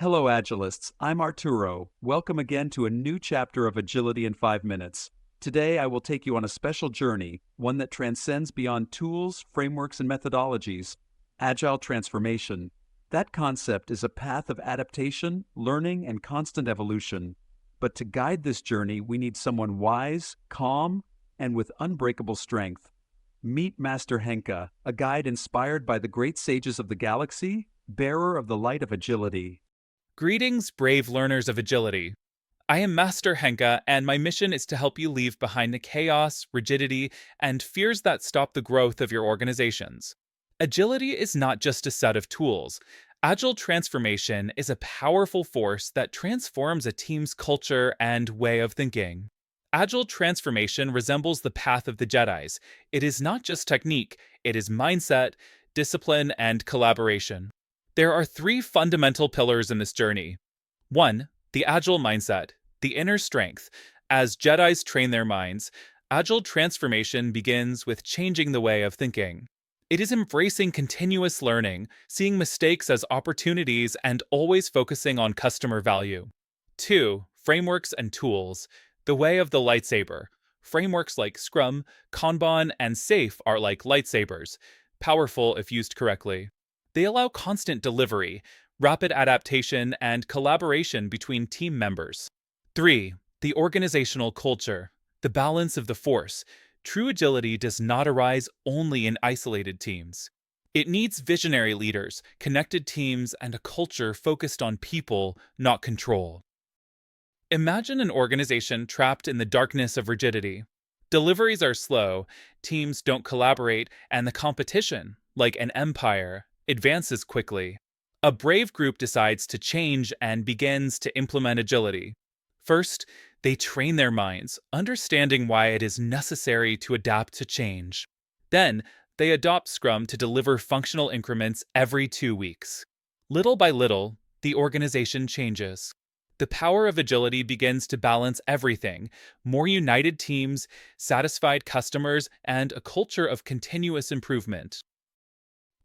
Hello, Agilists. I'm Arturo. Welcome again to a new chapter of Agility in 5 Minutes. Today, I will take you on a special journey, one that transcends beyond tools, frameworks, and methodologies. Agile Transformation. That concept is a path of adaptation, learning, and constant evolution. But to guide this journey, we need someone wise, calm, and with unbreakable strength. Meet Master Henka, a guide inspired by the great sages of the galaxy, bearer of the light of agility. Greetings, brave learners of agility. I am Master Henka, and my mission is to help you leave behind the chaos, rigidity, and fears that stop the growth of your organizations. Agility is not just a set of tools. Agile transformation is a powerful force that transforms a team's culture and way of thinking. Agile transformation resembles the path of the Jedis. It is not just technique, it is mindset, discipline, and collaboration. There are three fundamental pillars in this journey. 1. The Agile mindset, the inner strength. As Jedis train their minds, Agile transformation begins with changing the way of thinking. It is embracing continuous learning, seeing mistakes as opportunities, and always focusing on customer value. 2. Frameworks and tools, the way of the lightsaber. Frameworks like Scrum, Kanban, and SAFe are like lightsabers, powerful if used correctly. They allow constant delivery, rapid adaptation, and collaboration between team members. 3. The organizational culture, the balance of the force. True agility does not arise only in isolated teams. It needs visionary leaders, connected teams, and a culture focused on people, not control. Imagine an organization trapped in the darkness of rigidity. Deliveries are slow, teams don't collaborate, and the competition, like an empire, advances quickly. A brave group decides to change and begins to implement agility. First, they train their minds, understanding why it is necessary to adapt to change. Then, they adopt Scrum to deliver functional increments every 2 weeks. Little by little, the organization changes. The power of agility begins to balance everything: more united teams, satisfied customers, and a culture of continuous improvement.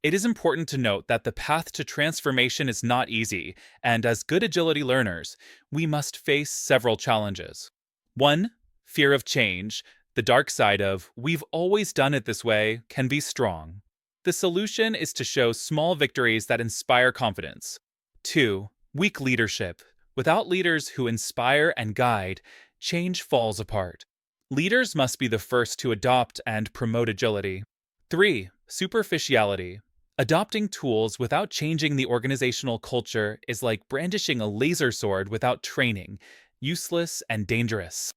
It is important to note that the path to transformation is not easy, and as good agility learners, we must face several challenges. 1. Fear of change. The dark side of "we've always done it this way" can be strong. The solution is to show small victories that inspire confidence. 2. Weak leadership. Without leaders who inspire and guide, change falls apart. Leaders must be the first to adopt and promote agility. 3. Superficiality. Adopting tools without changing the organizational culture is like brandishing a laser sword without training, useless and dangerous.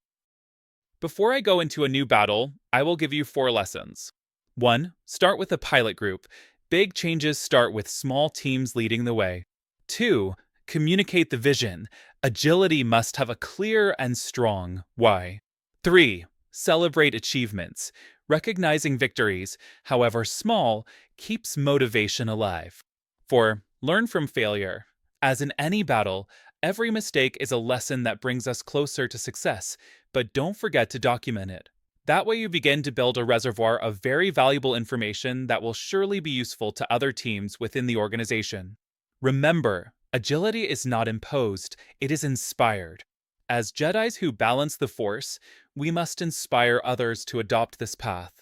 Before I go into a new battle, I will give you 4 lessons. 1. Start with a pilot group. Big changes start with small teams leading the way. 2. Communicate the vision. Agility must have a clear and strong why. 3. Celebrate achievements. Recognizing victories, however small, keeps motivation alive. 4. Learn from failure. As in any battle, every mistake is a lesson that brings us closer to success, but don't forget to document it. That way you begin to build a reservoir of very valuable information that will surely be useful to other teams within the organization. Remember, agility is not imposed, it is inspired. As Jedis who balance the Force, we must inspire others to adopt this path.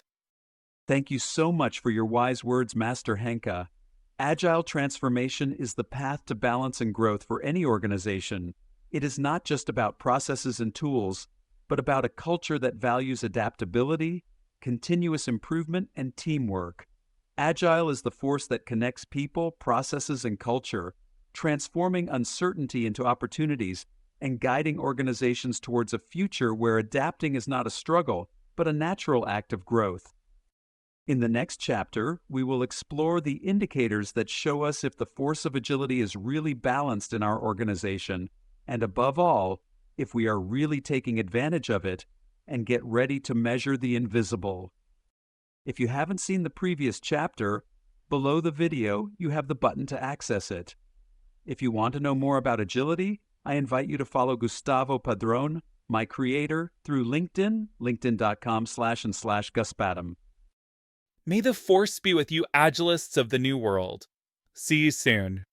Thank you so much for your wise words, Master Henka. Agile transformation is the path to balance and growth for any organization. It is not just about processes and tools, but about a culture that values adaptability, continuous improvement, and teamwork. Agile is the force that connects people, processes, and culture, transforming uncertainty into opportunities and guiding organizations towards a future where adapting is not a struggle, but a natural act of growth. In the next chapter, we will explore the indicators that show us if the force of agility is really balanced in our organization, and above all, if we are really taking advantage of it, and get ready to measure the invisible. If you haven't seen the previous chapter, below the video you have the button to access it. If you want to know more about agility, I invite you to follow Gustavo Padron, my creator, through LinkedIn, linkedin.com/and/Guspadam. May the Force be with you, Agilists of the New World. See you soon.